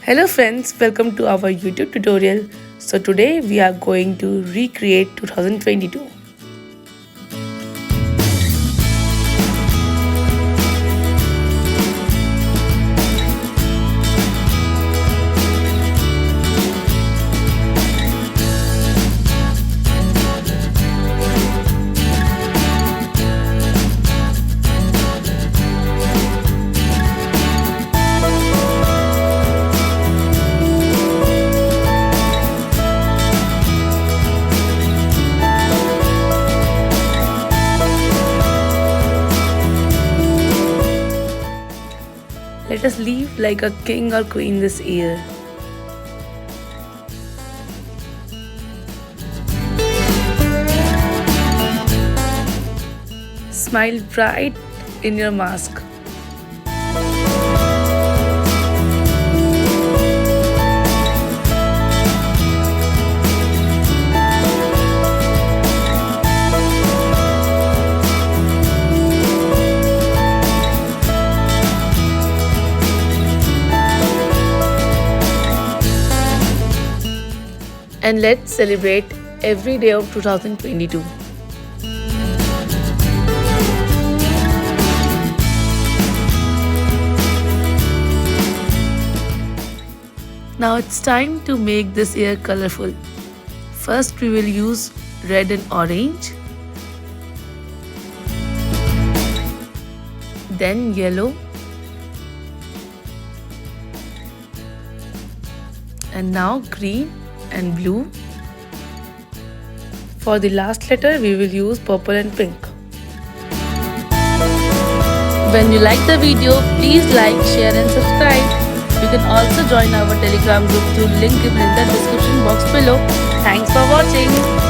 Hello friends, welcome to our YouTube tutorial. So today we are going to recreate 2022. Let us live like a king or queen this year. Smile bright in your mask. And let's celebrate every day of 2022. Now it's time to make this year colorful. First we will use red and orange, then yellow, and now green and blue. For the last letter we will use purple and pink. When you like the video, please like, share and subscribe. You can also join our Telegram group through link given in the description box below. Thanks for watching.